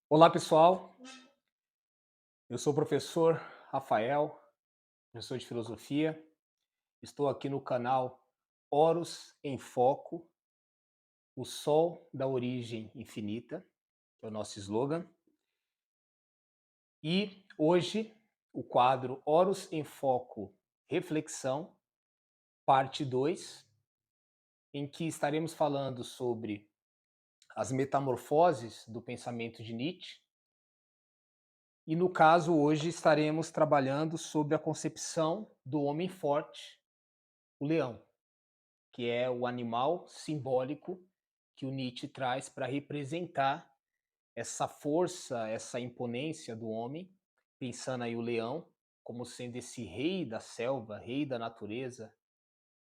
Olá, pessoal. Eu sou o professor Rafael, professor de filosofia. Estou aqui no canal Horus em Foco, o sol da origem infinita, que é o nosso slogan. E hoje o quadro Horus em Foco Reflexão, parte 2, em que estaremos falando sobre as metamorfoses do pensamento de Nietzsche. E no caso, hoje estaremos trabalhando sobre a concepção do homem forte, o leão, que é o animal simbólico que o Nietzsche traz para representar essa força, essa imponência do homem, pensando aí o leão como sendo esse rei da selva, rei da natureza,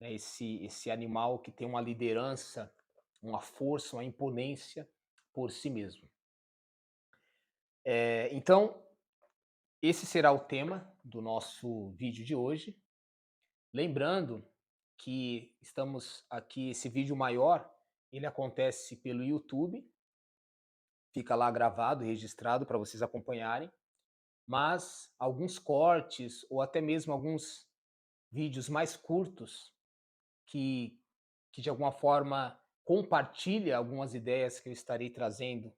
né, esse animal que tem uma liderança, uma força, uma imponência por si mesmo. Então, esse será o tema do nosso vídeo de hoje. Lembrando que estamos aqui, esse vídeo maior, ele acontece pelo YouTube, fica lá gravado, registrado para vocês acompanharem, mas alguns cortes ou até mesmo alguns vídeos mais curtos que, que de alguma forma compartilha algumas ideias que eu estarei trazendo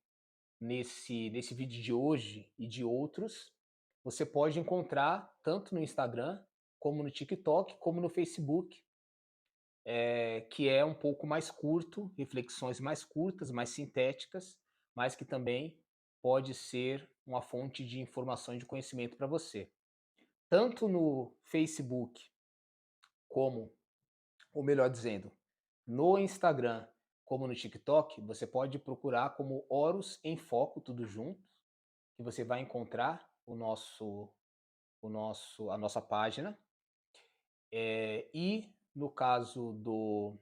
nesse vídeo de hoje e de outros, você pode encontrar tanto no Instagram, como no TikTok, como no Facebook, que é um pouco mais curto, reflexões mais curtas, mais sintéticas, mas que também pode ser uma fonte de informação e de conhecimento para você. Tanto no Facebook, como, ou melhor dizendo, no Instagram, como no TikTok, você pode procurar como Horus em Foco, tudo junto, que você vai encontrar a nossa página. E no caso do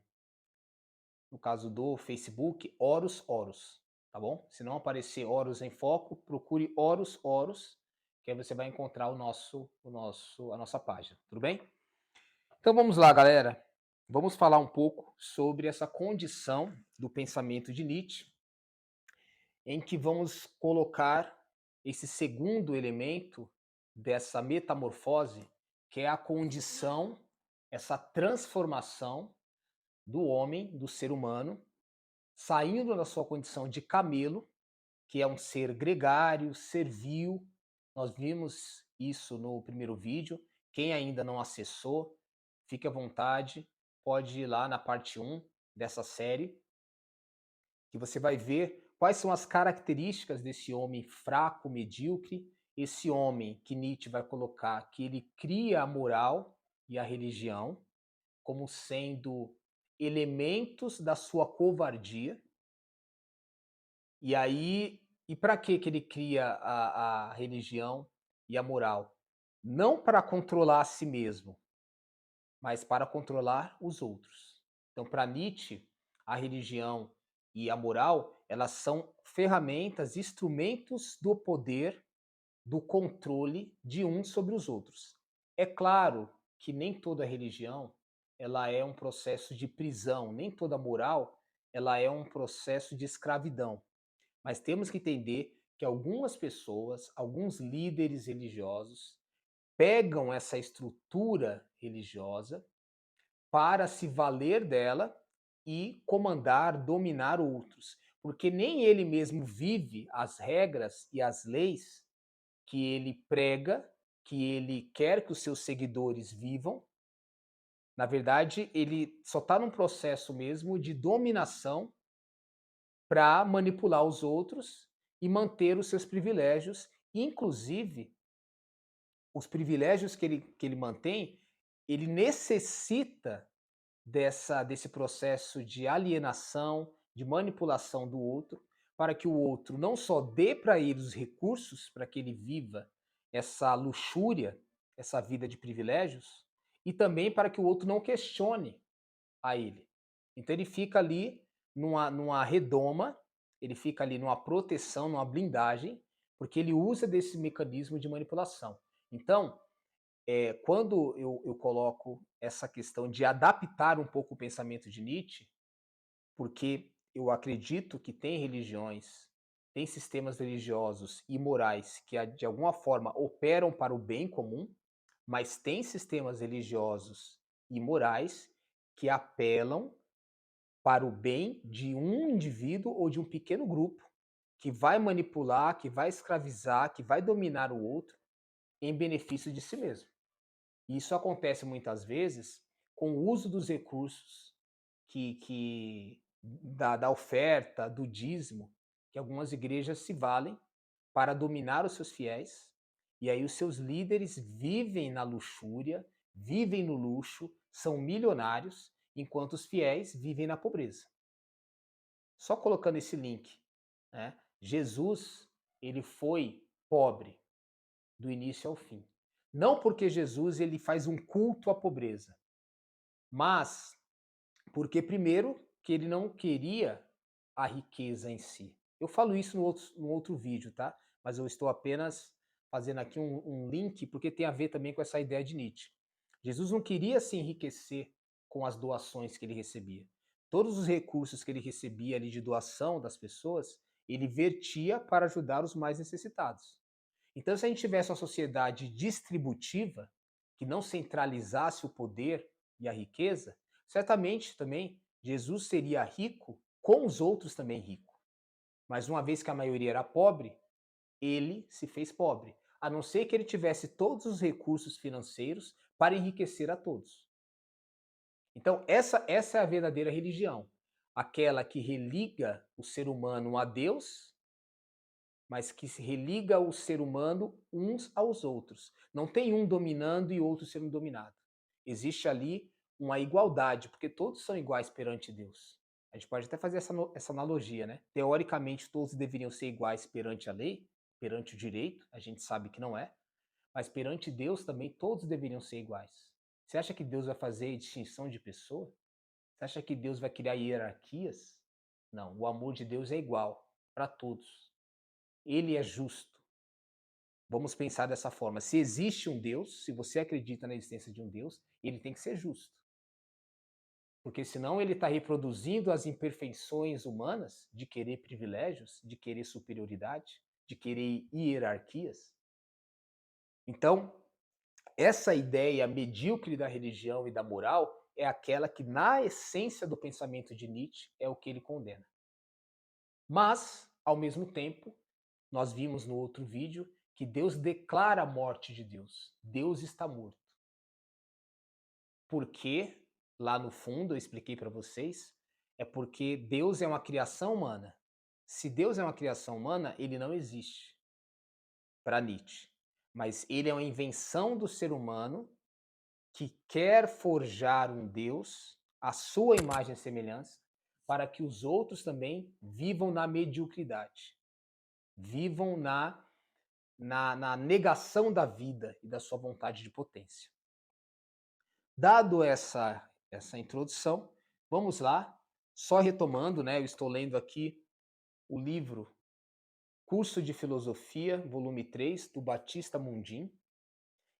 Facebook, Horus Horus, tá bom? Se não aparecer Horus em Foco, procure Horus Horus, que aí você vai encontrar a nossa página, tudo bem? Então vamos lá, galera. Vamos falar um pouco sobre essa condição do pensamento de Nietzsche, em que vamos colocar esse segundo elemento dessa metamorfose, que é a condição, essa transformação do homem, do ser humano, saindo da sua condição de camelo, que é um ser gregário, servil. Nós vimos isso no primeiro vídeo. Quem ainda não acessou, fique à vontade, pode ir lá na parte 1 dessa série, que você vai ver quais são as características desse homem fraco, medíocre, esse homem que Nietzsche vai colocar que ele cria a moral e a religião como sendo elementos da sua covardia. E aí, e para que ele cria a religião e a moral? Não para controlar a si mesmo, mas para controlar os outros. Então, para Nietzsche, a religião e a moral, elas são ferramentas, instrumentos do poder, do controle de uns sobre os outros. É claro que nem toda religião ela é um processo de prisão, nem toda moral ela é um processo de escravidão. Mas temos que entender que algumas pessoas, alguns líderes religiosos, pegam essa estrutura religiosa para se valer dela e comandar, dominar outros. Porque nem ele mesmo vive as regras e as leis que ele prega, que ele quer que os seus seguidores vivam. Na verdade, ele só está num processo mesmo de dominação para manipular os outros e manter os seus privilégios, inclusive os privilégios que ele mantém, ele necessita desse processo de alienação, de manipulação do outro, para que o outro não só dê para ele os recursos para que ele viva essa luxúria, essa vida de privilégios, e também para que o outro não questione a ele. Então ele fica ali numa redoma, ele fica ali numa proteção, numa blindagem, porque ele usa desse mecanismo de manipulação. Então, quando eu coloco essa questão de adaptar um pouco o pensamento de Nietzsche, porque eu acredito que tem religiões tem sistemas religiosos e morais que, de alguma forma, operam para o bem comum, mas tem sistemas religiosos e morais que apelam para o bem de um indivíduo ou de um pequeno grupo que vai manipular, que vai escravizar, que vai dominar o outro em benefício de si mesmo. E isso acontece muitas vezes com o uso dos recursos da oferta, do dízimo, que algumas igrejas se valem para dominar os seus fiéis, e aí os seus líderes vivem na luxúria, vivem no luxo, são milionários, enquanto os fiéis vivem na pobreza. Só colocando esse link, né? Jesus, ele foi pobre do início ao fim. Não porque Jesus ele faz um culto à pobreza, mas porque primeiro que ele não queria a riqueza em si. Eu falo isso no outro vídeo, tá? Mas eu estou apenas fazendo aqui um link porque tem a ver também com essa ideia de Nietzsche. Jesus não queria se enriquecer com as doações que ele recebia. Todos os recursos que ele recebia ali de doação das pessoas, ele vertia para ajudar os mais necessitados. Então, se a gente tivesse uma sociedade distributiva, que não centralizasse o poder e a riqueza, certamente também Jesus seria rico com os outros também ricos. Mas uma vez que a maioria era pobre, ele se fez pobre, a não ser que ele tivesse todos os recursos financeiros para enriquecer a todos. Então, essa é a verdadeira religião, aquela que religa o ser humano a Deus, mas que se religa o ser humano uns aos outros. Não tem um dominando e outro sendo dominado. Existe ali uma igualdade, porque todos são iguais perante Deus. A gente pode até fazer essa analogia, né? Teoricamente, todos deveriam ser iguais perante a lei, perante o direito, a gente sabe que não é, mas perante Deus também todos deveriam ser iguais. Você acha que Deus vai fazer distinção de pessoa? Você acha que Deus vai criar hierarquias? Não, o amor de Deus é igual para todos. Ele é justo. Vamos pensar dessa forma. Se existe um Deus, se você acredita na existência de um Deus, ele tem que ser justo. Porque senão ele está reproduzindo as imperfeições humanas de querer privilégios, de querer superioridade, de querer hierarquias. Então, essa ideia medíocre da religião e da moral é aquela que, na essência do pensamento de Nietzsche, é o que ele condena. Mas, ao mesmo tempo, nós vimos no outro vídeo que Deus declara a morte de Deus. Deus está morto. Porque, lá no fundo, eu expliquei para vocês, é porque Deus é uma criação humana. Se Deus é uma criação humana, ele não existe para Nietzsche. Mas ele é uma invenção do ser humano que quer forjar um Deus, à sua imagem e semelhança, para que os outros também vivam na mediocridade, vivam na negação da vida e da sua vontade de potência. Dado essa introdução, vamos lá, só retomando, né, eu estou lendo aqui o livro Curso de Filosofia, volume 3, do Batista Mundim.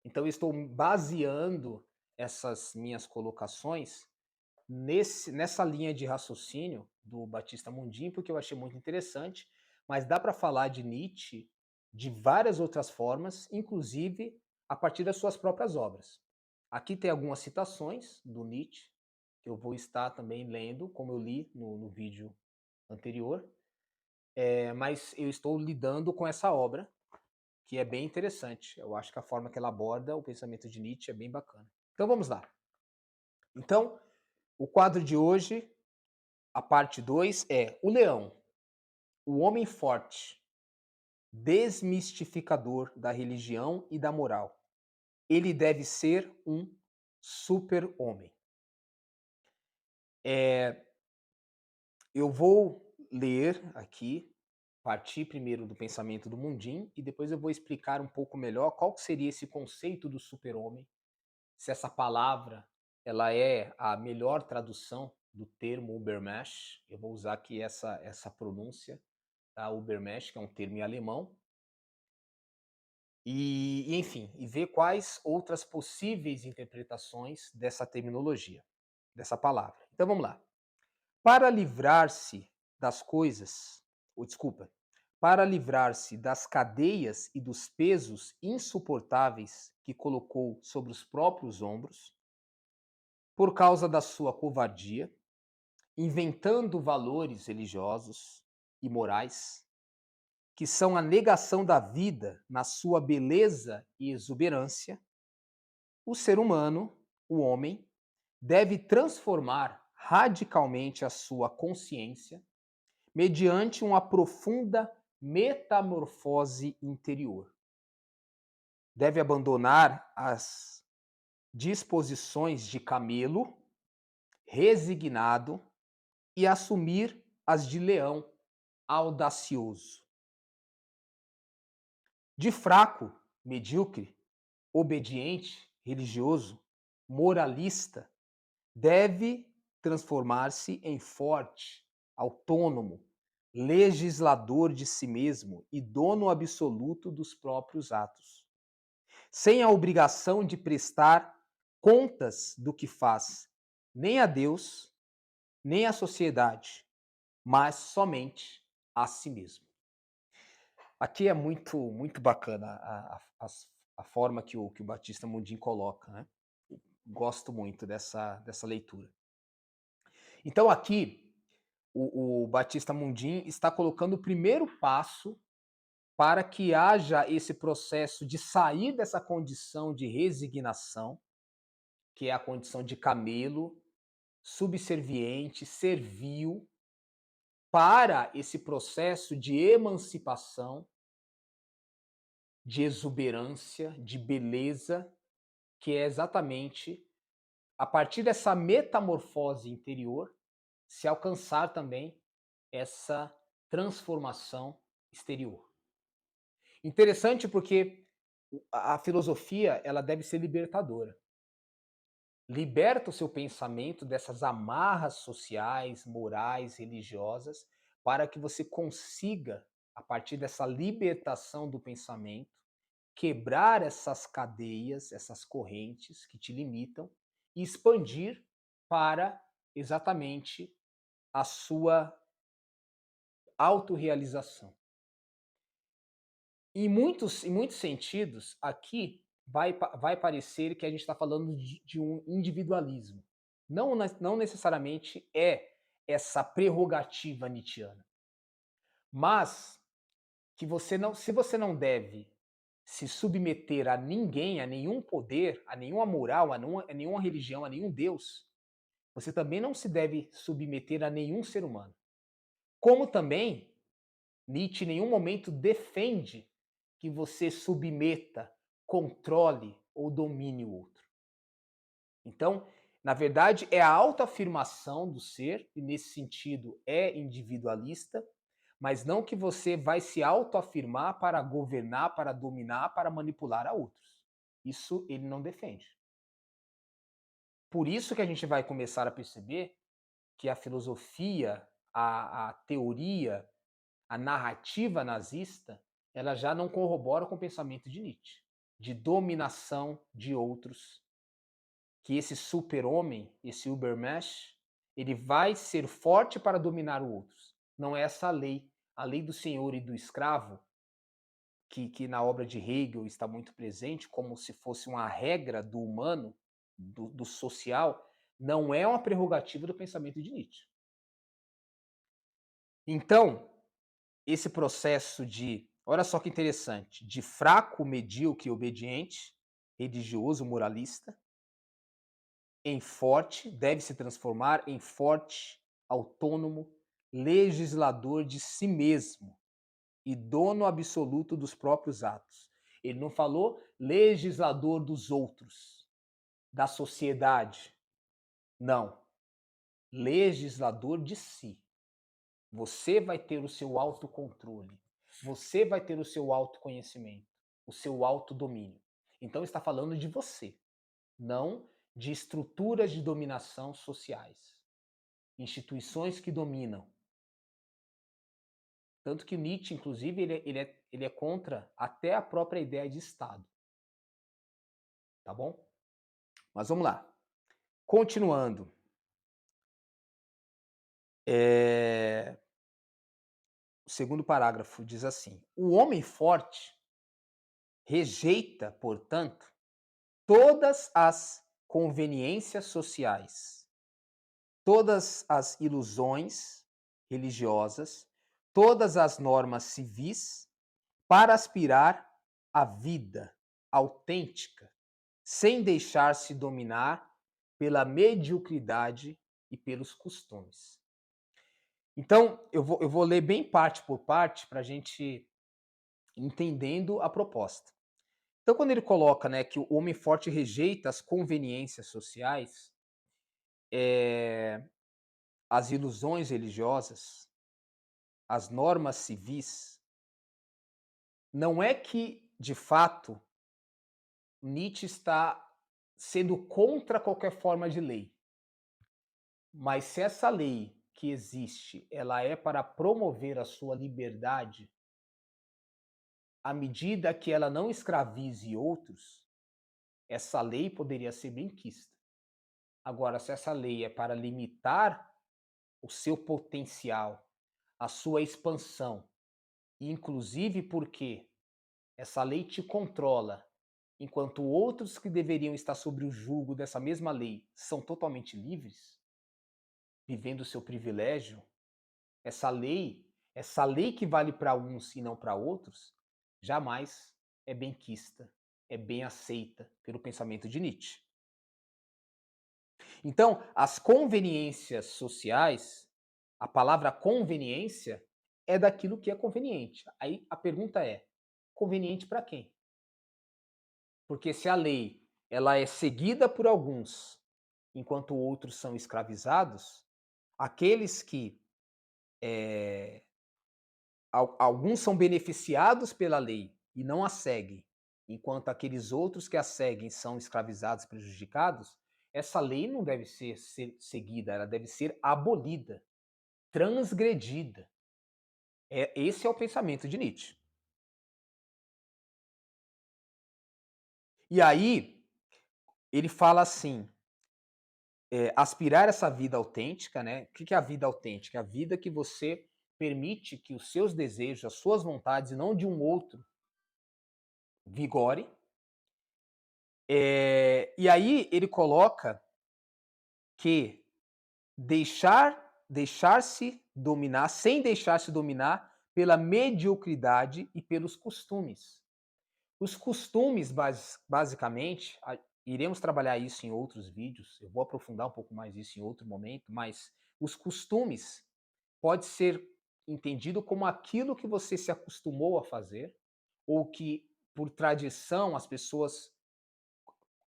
Então eu estou baseando essas minhas colocações nessa linha de raciocínio do Batista Mundim, porque eu achei muito interessante, mas dá para falar de Nietzsche de várias outras formas, inclusive a partir das suas próprias obras. Aqui tem algumas citações do Nietzsche, que eu vou estar também lendo, como eu li no vídeo anterior, mas eu estou lidando com essa obra, que é bem interessante. Eu acho que a forma que ela aborda o pensamento de Nietzsche é bem bacana. Então vamos lá. Então, o quadro de hoje, a parte 2 é o leão, o homem forte, desmistificador da religião e da moral. Ele deve ser um super-homem. Eu vou ler aqui, partir primeiro do pensamento do Mundim e depois eu vou explicar um pouco melhor qual seria esse conceito do super-homem, se essa palavra ela é a melhor tradução do termo Übermensch. Eu vou usar aqui essa pronúncia, tá? Übermensch, que é um termo em alemão. Enfim, e ver quais outras possíveis interpretações dessa terminologia, dessa palavra. Então vamos lá. Para livrar-se das coisas, ou desculpa, para livrar-se das cadeias e dos pesos insuportáveis que colocou sobre os próprios ombros, por causa da sua covardia, inventando valores religiosos e morais, que são a negação da vida na sua beleza e exuberância, o ser humano, o homem, deve transformar radicalmente a sua consciência mediante uma profunda metamorfose interior. Deve abandonar as disposições de camelo, resignado, e assumir as de leão, audacioso. De fraco, medíocre, obediente, religioso, moralista, deve transformar-se em forte, autônomo, legislador de si mesmo e dono absoluto dos próprios atos, sem a obrigação de prestar contas do que faz, nem a Deus, nem à sociedade, mas somente a si mesmo. Aqui é muito bacana a forma que o Batista Mundin coloca, né? Gosto muito dessa leitura. Então aqui o Batista Mundin está colocando o primeiro passo para que haja esse processo de sair dessa condição de resignação, que é a condição de camelo, subserviente, servil, para esse processo de emancipação, de exuberância, de beleza, que é exatamente a partir dessa metamorfose interior, se alcançar também essa transformação exterior. Interessante porque a filosofia, ela deve ser libertadora. Liberta o seu pensamento dessas amarras sociais, morais, religiosas, para que você consiga, a partir dessa libertação do pensamento, quebrar essas cadeias, essas correntes que te limitam e expandir para exatamente a sua autorrealização. Em muitos sentidos, aqui vai parecer que a gente está falando de um individualismo. Não necessariamente é essa prerrogativa nietzschiana, mas que se você não deve se submeter a ninguém, a nenhum poder, a nenhuma moral, a nenhuma religião, a nenhum Deus, você também não se deve submeter a nenhum ser humano. Como também Nietzsche em nenhum momento defende que você submeta, controle ou domine o outro. Então, na verdade, é a autoafirmação do ser, e nesse sentido é individualista, mas não que você vai se autoafirmar para governar, para dominar, para manipular a outros. Isso ele não defende. Por isso que a gente vai começar a perceber que a filosofia, a teoria, a narrativa nazista, ela já não corrobora com o pensamento de Nietzsche, de dominação de outros, que esse super-homem, esse Übermensch, ele vai ser forte para dominar o outros. Não é essa a lei do senhor e do escravo, que na obra de Hegel está muito presente, como se fosse uma regra do humano, do social, não é uma prerrogativa do pensamento de Nietzsche. Então, esse processo de, olha só que interessante, de fraco, medíocre, obediente, religioso, moralista, em forte, deve se transformar em forte, autônomo, legislador de si mesmo e dono absoluto dos próprios atos. Ele não falou legislador dos outros, da sociedade. Não. Legislador de si. Você vai ter o seu autocontrole. Você vai ter o seu autoconhecimento, o seu autodomínio. Então está falando de você, não de estruturas de dominação sociais, instituições que dominam. Tanto que Nietzsche, inclusive, ele é contra até a própria ideia de Estado. Tá bom? Mas vamos lá. Continuando. segundo parágrafo diz assim: o homem forte rejeita, portanto, todas as conveniências sociais, todas as ilusões religiosas, todas as normas civis, para aspirar à vida autêntica, sem deixar-se dominar pela mediocridade e pelos costumes. Então, eu vou ler bem parte por parte para a gente entendendo a proposta. Então, quando ele coloca, né, que o homem forte rejeita as conveniências sociais, as ilusões religiosas, as normas civis, não é que, de fato, Nietzsche está sendo contra qualquer forma de lei. Mas se essa lei que existe, ela é para promover a sua liberdade, à medida que ela não escravize outros, essa lei poderia ser benquista. Agora, se essa lei é para limitar o seu potencial, a sua expansão, inclusive porque essa lei te controla, enquanto outros que deveriam estar sob o jugo dessa mesma lei são totalmente livres, vivendo o seu privilégio, essa lei que vale para uns e não para outros, jamais é benquista, é bem aceita pelo pensamento de Nietzsche. Então, as conveniências sociais, a palavra conveniência é daquilo que é conveniente. Aí a pergunta é: conveniente para quem? Porque se a lei ela é seguida por alguns, enquanto outros são escravizados, aqueles que alguns são beneficiados pela lei e não a seguem, enquanto aqueles outros que a seguem são escravizados, prejudicados, essa lei não deve ser seguida, ela deve ser abolida, transgredida. Esse é o pensamento de Nietzsche. E aí, ele fala assim: aspirar essa vida autêntica, né? O que é a vida autêntica? É a vida que você permite que os seus desejos, as suas vontades, e não de um outro, vigore. E aí ele coloca que deixar-se dominar, sem deixar-se dominar pela mediocridade e pelos costumes. Os costumes, basicamente, iremos trabalhar isso em outros vídeos, eu vou aprofundar um pouco mais isso em outro momento, mas os costumes pode ser entendido como aquilo que você se acostumou a fazer, ou que, por tradição, as pessoas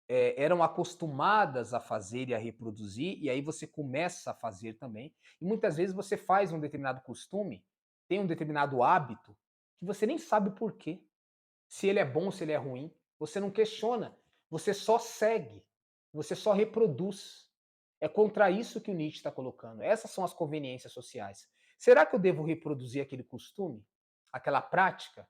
eram acostumadas a fazer e a reproduzir, e aí você começa a fazer também. E muitas vezes você faz um determinado costume, tem um determinado hábito, que você nem sabe por quê. Se ele é bom, se ele é ruim, você não questiona, você só segue, você só reproduz. É contra isso que o Nietzsche está colocando. Essas são as conveniências sociais. Será que eu devo reproduzir aquele costume? Aquela prática?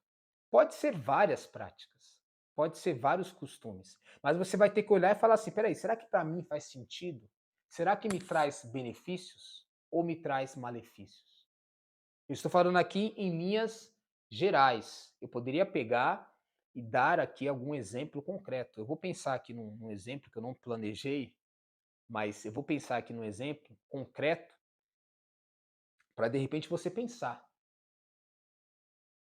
Pode ser várias práticas, pode ser vários costumes, mas você vai ter que olhar e falar assim: peraí, será que para mim faz sentido? Será que me traz benefícios ou me traz malefícios? Eu estou falando aqui em linhas gerais. Eu poderia pegar e dar aqui algum exemplo concreto. Eu vou pensar aqui num exemplo que eu não planejei, mas eu vou pensar aqui num exemplo concreto para de repente você pensar.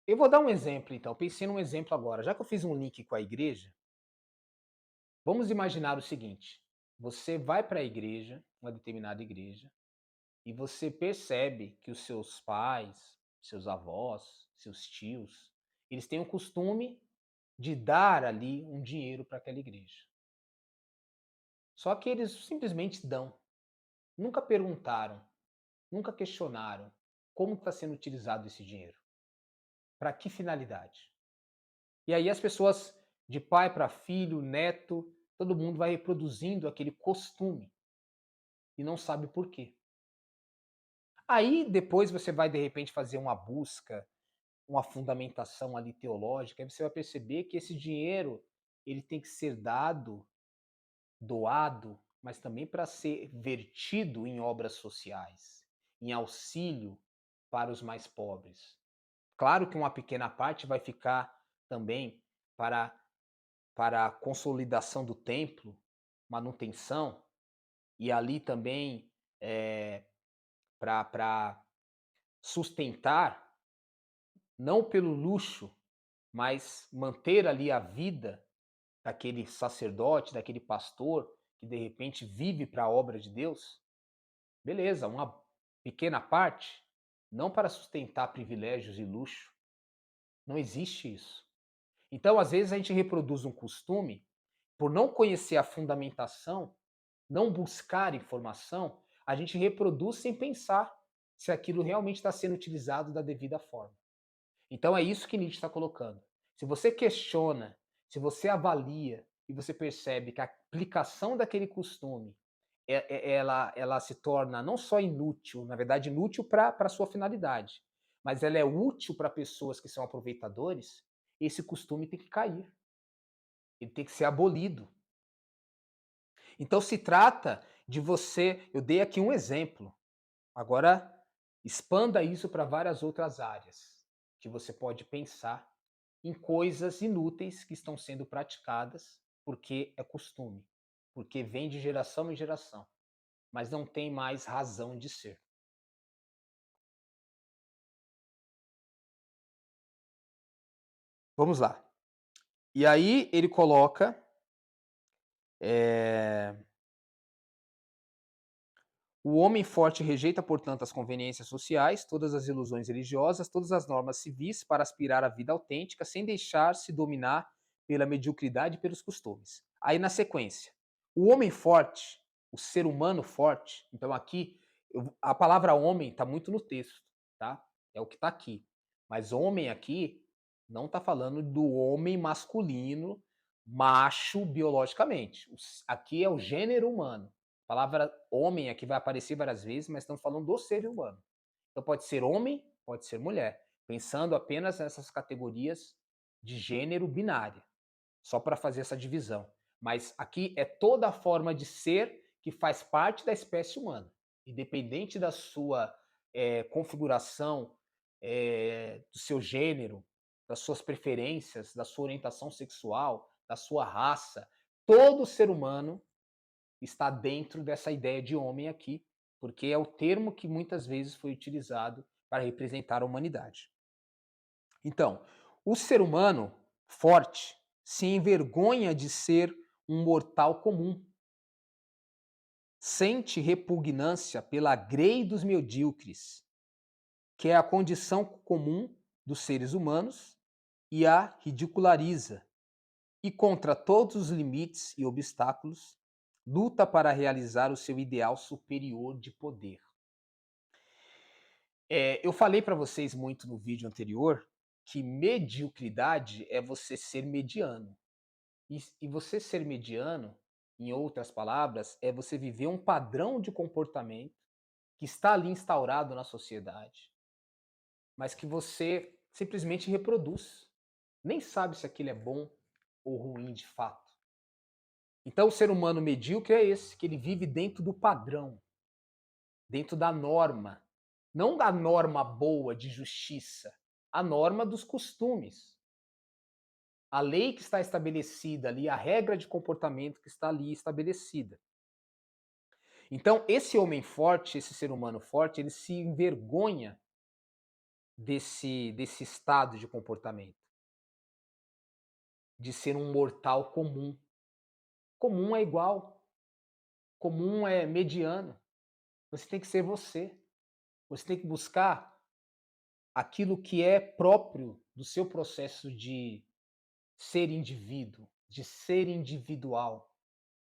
Eu vou dar um exemplo então, pensei num exemplo agora. Já que eu fiz um link com a igreja, vamos imaginar o seguinte: você vai para a igreja, uma determinada igreja, e você percebe que os seus pais, seus avós, seus tios, eles têm o costume de dar ali um dinheiro para aquela igreja. Só que eles simplesmente dão. Nunca perguntaram, nunca questionaram como está sendo utilizado esse dinheiro. Para que finalidade? E aí as pessoas, de pai para filho, neto, todo mundo vai reproduzindo aquele costume e não sabe por quê. Aí depois você vai de repente fazer uma busca, uma fundamentação ali teológica, aí você vai perceber que esse dinheiro ele tem que ser dado, doado, mas também para ser vertido em obras sociais, em auxílio para os mais pobres. Claro que uma pequena parte vai ficar também para a consolidação do templo, manutenção, e ali também, para sustentar, não pelo luxo, mas manter ali a vida daquele sacerdote, daquele pastor, que de repente vive para a obra de Deus, beleza, uma pequena parte, não para sustentar privilégios e luxo, não existe isso. Então, às vezes, a gente reproduz um costume, por não conhecer a fundamentação, não buscar informação, a gente reproduz sem pensar se aquilo realmente está sendo utilizado da devida forma. Então é isso que Nietzsche está colocando. Se você questiona, se você avalia e você percebe que a aplicação daquele costume ela se torna não só inútil, na verdade inútil para a sua finalidade, mas ela é útil para pessoas que são aproveitadores, esse costume tem que cair, ele tem que ser abolido. Então se trata de você, eu dei aqui um exemplo, agora expanda isso para várias outras áreas que você pode pensar em coisas inúteis que estão sendo praticadas porque é costume, porque vem de geração em geração, mas não tem mais razão de ser. Vamos lá. E aí ele coloca, eh, o homem forte rejeita, portanto, as conveniências sociais, todas as ilusões religiosas, todas as normas civis para aspirar à vida autêntica, sem deixar-se dominar pela mediocridade e pelos costumes. Aí, na sequência, o homem forte, o ser humano forte, então aqui, a palavra homem está muito no texto, tá? É o que está aqui. Mas homem aqui não está falando do homem masculino, macho biologicamente. Aqui é o gênero humano. A palavra homem aqui vai aparecer várias vezes, mas estamos falando do ser humano. Então pode ser homem, pode ser mulher, pensando apenas nessas categorias de gênero binária, só para fazer essa divisão. Mas aqui é toda a forma de ser que faz parte da espécie humana, independente da sua configuração, do seu gênero, das suas preferências, da sua orientação sexual, da sua raça. Todo ser humano está dentro dessa ideia de homem aqui, porque é o termo que muitas vezes foi utilizado para representar a humanidade. Então, o ser humano forte se envergonha de ser um mortal comum. Sente repugnância pela grei dos medíocres, que é a condição comum dos seres humanos, e a ridiculariza, e contra todos os limites e obstáculos, luta para realizar o seu ideal superior de poder. Eu falei para vocês muito no vídeo anterior que mediocridade é você ser mediano. E você ser mediano, em outras palavras, é você viver um padrão de comportamento que está ali instaurado na sociedade, mas que você simplesmente reproduz. Nem sabe se aquilo é bom ou ruim de fato. Então, o ser humano medíocre é esse, que ele vive dentro do padrão, dentro da norma. Não da norma boa de justiça, a norma dos costumes. A lei que está estabelecida ali, a regra de comportamento que está ali estabelecida. Então, esse homem forte, esse ser humano forte, ele se envergonha desse estado de comportamento, de ser um mortal comum. Comum é igual, comum é mediano. Você tem que ser você. Você tem que buscar aquilo que é próprio do seu processo de ser indivíduo, de ser individual,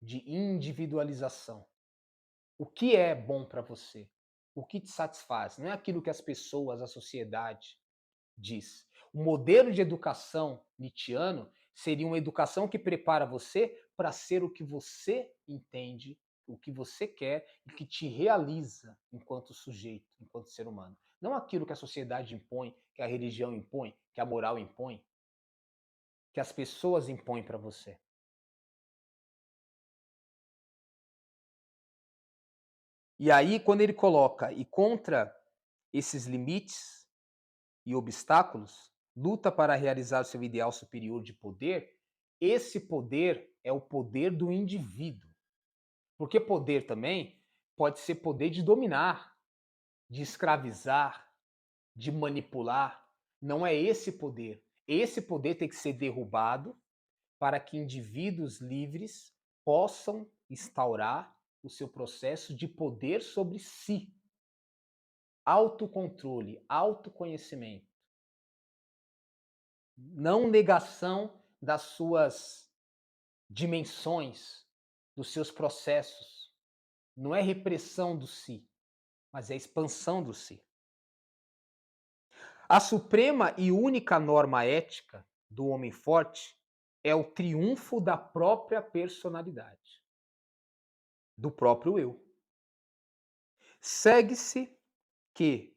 de individualização. O que é bom para você? O que te satisfaz? Não é aquilo que as pessoas, a sociedade diz. O modelo de educação nietzschiano seria uma educação que prepara você para ser o que você entende, o que você quer e que te realiza enquanto sujeito, enquanto ser humano. Não aquilo que a sociedade impõe, que a religião impõe, que a moral impõe, que as pessoas impõem para você. E aí, quando ele coloca e contra esses limites e obstáculos, luta para realizar o seu ideal superior de poder, esse poder é o poder do indivíduo. Porque poder também pode ser poder de dominar, de escravizar, de manipular. Não é esse poder. Esse poder tem que ser derrubado para que indivíduos livres possam instaurar o seu processo de poder sobre si. Autocontrole, autoconhecimento. Não negação das suas dimensões, dos seus processos. Não é repressão do si, mas é expansão do si. A suprema e única norma ética do homem forte é o triunfo da própria personalidade, do próprio eu. Segue-se que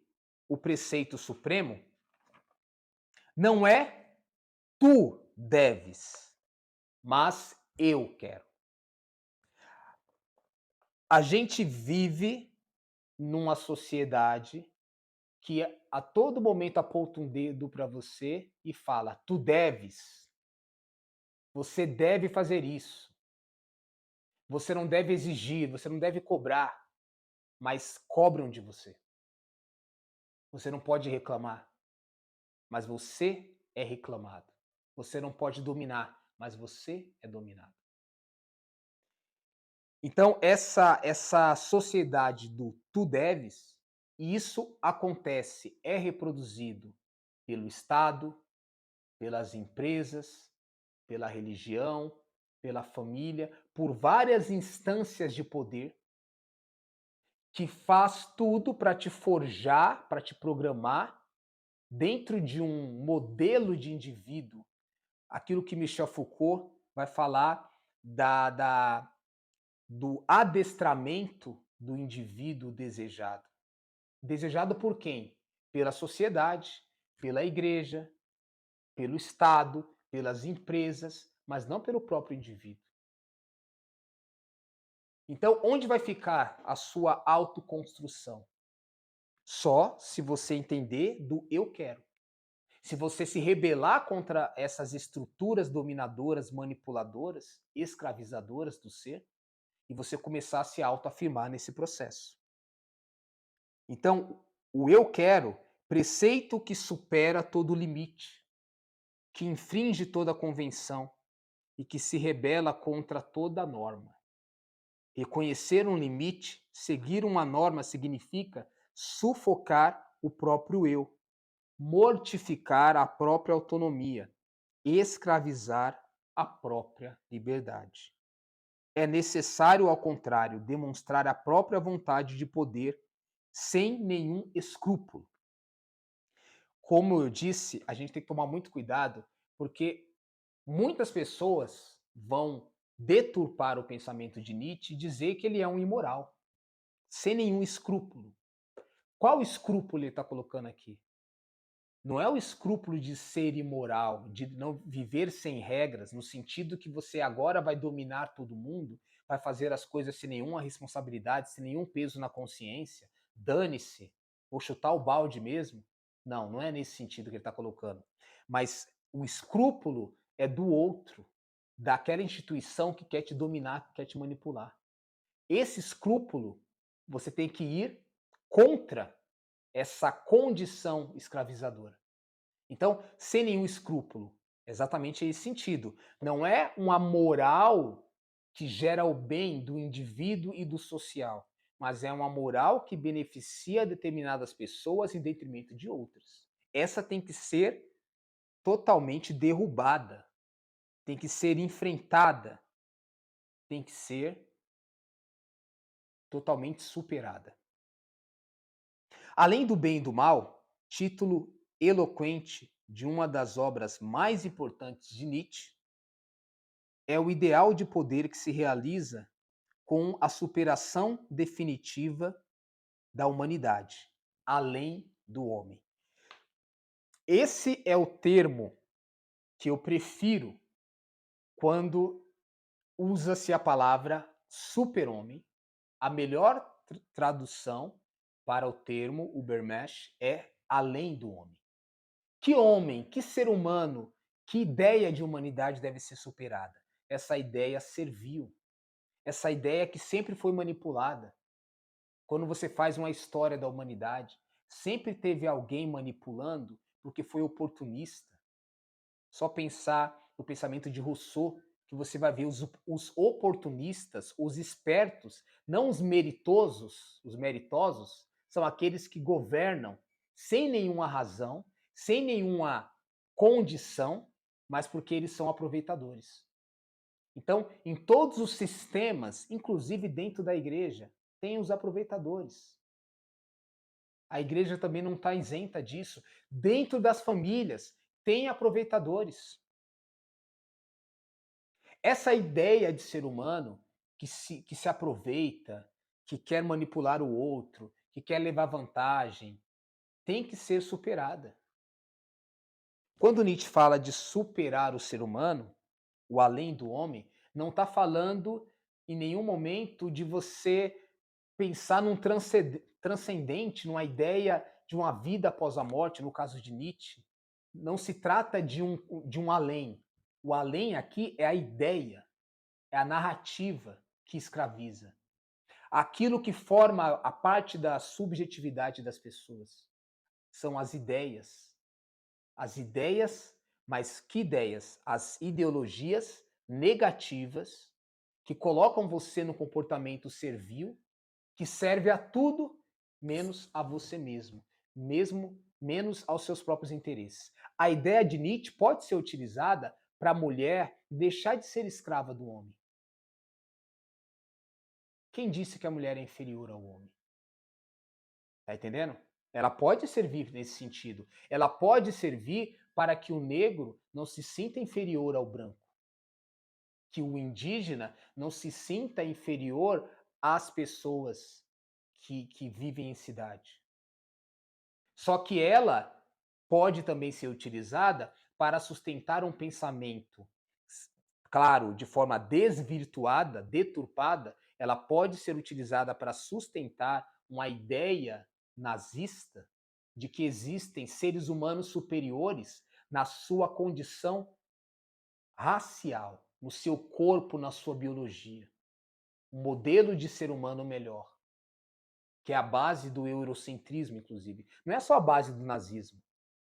o preceito supremo não é tu deves, mas eu quero. A gente vive numa sociedade que a todo momento aponta um dedo para você e fala: tu deves, você deve fazer isso, você não deve exigir, você não deve cobrar, mas cobram de você. Você não pode reclamar, mas você é reclamado. Você não pode dominar, mas você é dominado. Então, essa sociedade do tu deves, isso acontece, é reproduzido pelo Estado, pelas empresas, pela religião, pela família, por várias instâncias de poder que faz tudo para te forjar, para te programar dentro de um modelo de indivíduo. Aquilo que Michel Foucault vai falar do adestramento do indivíduo desejado. Desejado por quem? Pela sociedade, pela igreja, pelo Estado, pelas empresas, mas não pelo próprio indivíduo. Então, onde vai ficar a sua autoconstrução? Só se você entender do eu quero. Se você se rebelar contra essas estruturas dominadoras, manipuladoras, escravizadoras do ser, e você começar a se autoafirmar nesse processo. Então, o eu quero, preceito que supera todo limite, que infringe toda convenção e que se rebela contra toda norma. Reconhecer um limite, seguir uma norma significa sufocar o próprio eu, mortificar a própria autonomia, escravizar a própria liberdade. É necessário, ao contrário, demonstrar a própria vontade de poder sem nenhum escrúpulo. Como eu disse, a gente tem que tomar muito cuidado, porque muitas pessoas vão deturpar o pensamento de Nietzsche e dizer que ele é um imoral, sem nenhum escrúpulo. Qual escrúpulo ele está colocando aqui? Não é o escrúpulo de ser imoral, de não viver sem regras, no sentido que você agora vai dominar todo mundo, vai fazer as coisas sem nenhuma responsabilidade, sem nenhum peso na consciência, dane-se, vou chutar o balde mesmo. Não, não é nesse sentido que ele está colocando. Mas o escrúpulo é do outro, daquela instituição que quer te dominar, que quer te manipular. Esse escrúpulo, você tem que ir contra essa condição escravizadora. Então, sem nenhum escrúpulo, exatamente esse sentido. Não é uma moral que gera o bem do indivíduo e do social, mas é uma moral que beneficia determinadas pessoas em detrimento de outras. Essa tem que ser totalmente derrubada, tem que ser enfrentada, tem que ser totalmente superada. Além do bem e do mal, título eloquente de uma das obras mais importantes de Nietzsche, é o ideal de poder que se realiza com a superação definitiva da humanidade, além do homem. Esse é o termo que eu prefiro quando usa-se a palavra super-homem. A melhor tradução para o termo Ubermensch é além do homem. Que homem, que ser humano, que ideia de humanidade deve ser superada? Essa ideia servil, essa ideia que sempre foi manipulada. Quando você faz uma história da humanidade, sempre teve alguém manipulando porque foi oportunista. Só pensar no pensamento de Rousseau, que você vai ver os oportunistas, os espertos, não os meritosos, são aqueles que governam sem nenhuma razão, sem nenhuma condição, mas porque eles são aproveitadores. Então, em todos os sistemas, inclusive dentro da igreja, tem os aproveitadores. A igreja também não está isenta disso. Dentro das famílias, tem aproveitadores. Essa ideia de ser humano que se aproveita, que quer manipular o outro, que quer levar vantagem, tem que ser superada. Quando Nietzsche fala de superar o ser humano, o além do homem, não está falando em nenhum momento de você pensar num transcendente, numa ideia de uma vida após a morte, no caso de Nietzsche. Não se trata de um além. O além aqui é a ideia, é a narrativa que escraviza. Aquilo que forma a parte da subjetividade das pessoas são as ideias. As ideias, mas que ideias? As ideologias negativas que colocam você no comportamento servil, que serve a tudo menos a você mesmo, mesmo menos aos seus próprios interesses. A ideia de Nietzsche pode ser utilizada para a mulher deixar de ser escrava do homem. Quem disse que a mulher é inferior ao homem? Tá entendendo? Ela pode servir nesse sentido. Ela pode servir para que o negro não se sinta inferior ao branco, que o indígena não se sinta inferior às pessoas que vivem em cidade. Só que ela pode também ser utilizada para sustentar um pensamento, claro, de forma desvirtuada, deturpada, ela pode ser utilizada para sustentar uma ideia nazista de que existem seres humanos superiores na sua condição racial, no seu corpo, na sua biologia. Um modelo de ser humano melhor, que é a base do eurocentrismo, inclusive. Não é só a base do nazismo.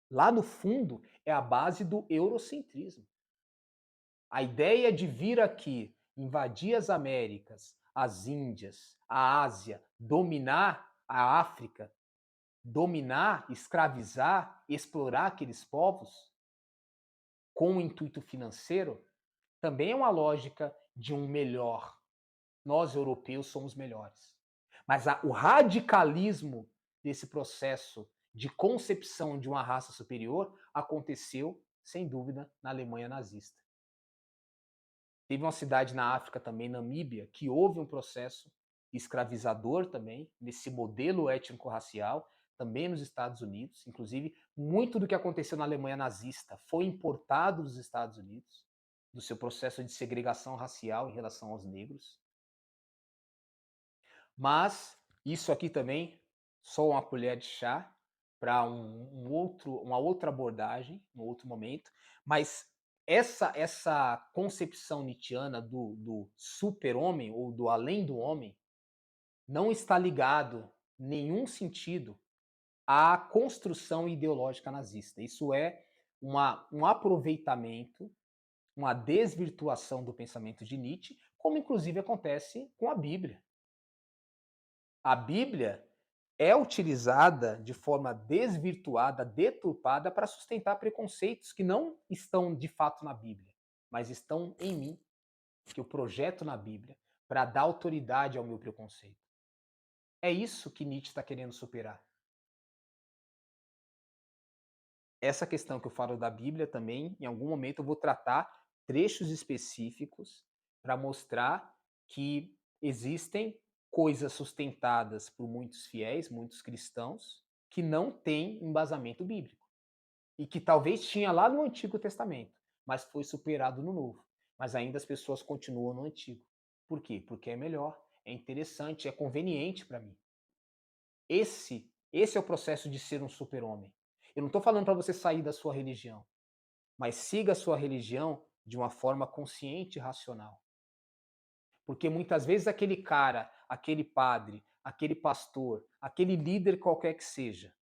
Lá no fundo, é a base do eurocentrismo. A ideia de vir aqui, invadir as Américas, as Índias, a Ásia, dominar a África, dominar, escravizar, explorar aqueles povos com o intuito financeiro, também é uma lógica de um melhor. Nós, europeus, somos melhores. Mas o radicalismo desse processo de concepção de uma raça superior aconteceu, sem dúvida, na Alemanha nazista. Teve uma cidade na África também, Namíbia, que houve um processo escravizador também, nesse modelo étnico-racial, também nos Estados Unidos. Inclusive, muito do que aconteceu na Alemanha nazista foi importado dos Estados Unidos, do seu processo de segregação racial em relação aos negros. Mas isso aqui também, só uma colher de chá para uma outra abordagem, um outro momento. Mas essa concepção nietzschiana do super-homem ou do além do homem não está ligado em nenhum sentido à construção ideológica nazista. Isso é um aproveitamento, uma desvirtuação do pensamento de Nietzsche, como inclusive acontece com a Bíblia. A Bíblia é utilizada de forma desvirtuada, deturpada, para sustentar preconceitos que não estão de fato na Bíblia, mas estão em mim, que eu projeto na Bíblia, para dar autoridade ao meu preconceito. É isso que Nietzsche está querendo superar. Essa questão que eu falo da Bíblia também, em algum momento eu vou tratar trechos específicos para mostrar que existem coisas sustentadas por muitos fiéis, muitos cristãos, que não têm embasamento bíblico. E que talvez tinha lá no Antigo Testamento, mas foi superado no Novo. Mas ainda as pessoas continuam no Antigo. Por quê? Porque é melhor, é interessante, é conveniente para mim. Esse é o processo de ser um super-homem. Eu não estou falando para você sair da sua religião, mas siga a sua religião de uma forma consciente e racional. Porque muitas vezes aquele cara, aquele padre, aquele pastor, aquele líder qualquer que seja,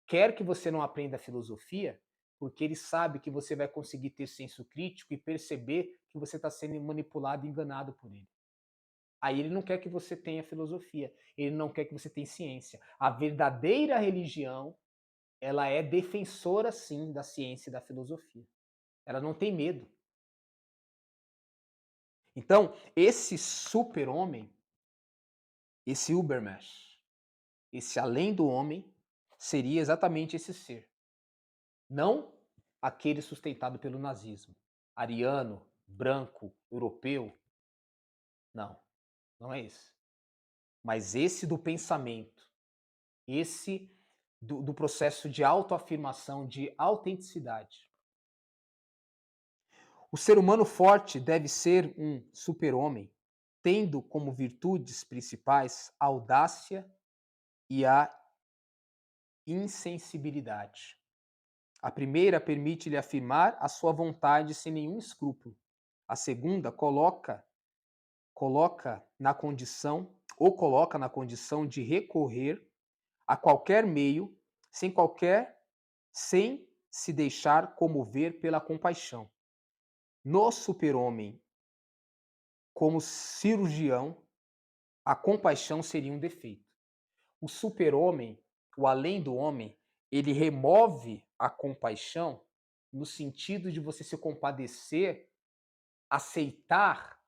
quer que você não aprenda filosofia, porque ele sabe que você vai conseguir ter senso crítico e perceber que você está sendo manipulado e enganado por ele. Aí ele não quer que você tenha filosofia, ele não quer que você tenha ciência. A verdadeira religião, ela é defensora sim da ciência e da filosofia. Ela não tem medo. Então, esse super-homem, esse Ubermensch, esse além do homem, seria exatamente esse ser. Não aquele sustentado pelo nazismo. Ariano, branco, europeu. Não, não é esse. Mas esse do pensamento, esse do processo de autoafirmação, de autenticidade. O ser humano forte deve ser um super-homem, tendo como virtudes principais a audácia e a insensibilidade. A primeira permite-lhe afirmar a sua vontade sem nenhum escrúpulo. A segunda coloca na condição de recorrer a qualquer meio, sem se deixar comover pela compaixão. No super-homem, como cirurgião, a compaixão seria um defeito. O super-homem, o além do homem, ele remove a compaixão no sentido de você se compadecer, aceitar,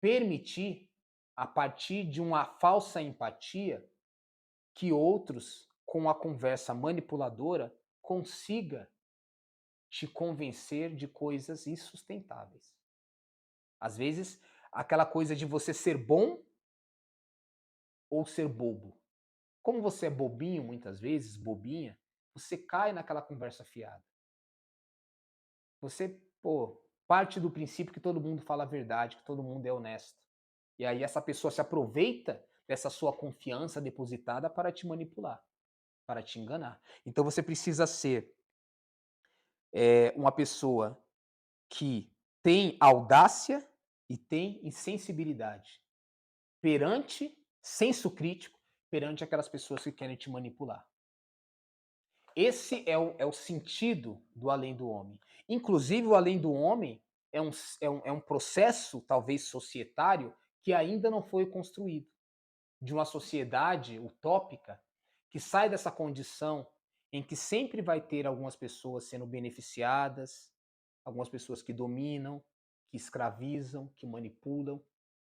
permitir, a partir de uma falsa empatia, que outros, com a conversa manipuladora, consiga te convencer de coisas insustentáveis. Às vezes, aquela coisa de você ser bom ou ser bobo. Como você é bobinho muitas vezes, bobinha, você cai naquela conversa fiada. Você, parte do princípio que todo mundo fala a verdade, que todo mundo é honesto. E aí essa pessoa se aproveita dessa sua confiança depositada para te manipular, para te enganar. Então você precisa ser uma pessoa que tem audácia e tem insensibilidade perante senso crítico, perante aquelas pessoas que querem te manipular. Esse é o sentido do além do homem. Inclusive, o além do homem é um processo, talvez societário, que ainda não foi construído. De uma sociedade utópica que sai dessa condição em que sempre vai ter algumas pessoas sendo beneficiadas, algumas pessoas que dominam, que escravizam, que manipulam.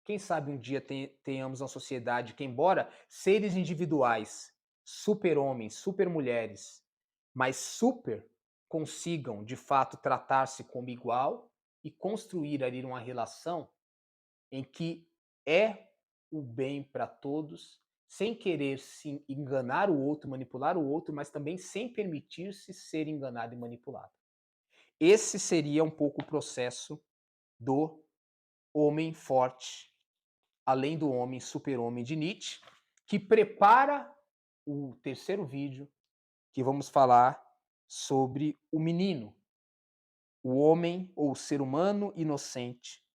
Quem sabe um dia tenhamos uma sociedade que, embora seres individuais, super-homens, super-mulheres, mas super consigam, de fato, tratar-se como igual e construir ali uma relação em que é o bem para todos, sem querer se enganar o outro, manipular o outro, mas também sem permitir-se ser enganado e manipulado. Esse seria um pouco o processo do homem forte, além do homem, super-homem de Nietzsche, que prepara o terceiro vídeo, que vamos falar sobre o menino, o homem ou o ser humano inocente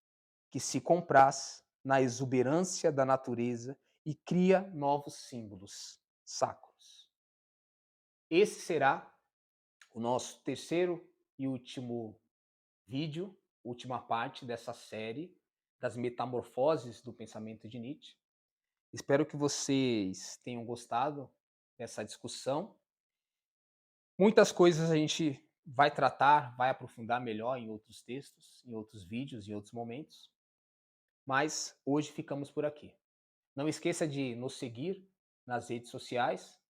que se compraz na exuberância da natureza e cria novos símbolos sacros. Esse será o nosso terceiro e último vídeo, última parte dessa série das metamorfoses do pensamento de Nietzsche. Espero que vocês tenham gostado dessa discussão. Muitas coisas a gente vai tratar, vai aprofundar melhor em outros textos, em outros vídeos, em outros momentos. Mas hoje ficamos por aqui. Não esqueça de nos seguir nas redes sociais,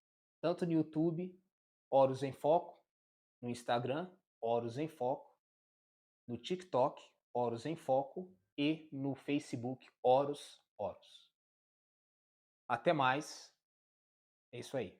tanto no YouTube, Horus em Foco, no Instagram, Horus em Foco, no TikTok, Horus em Foco e no Facebook, Horus. Até mais. É isso aí.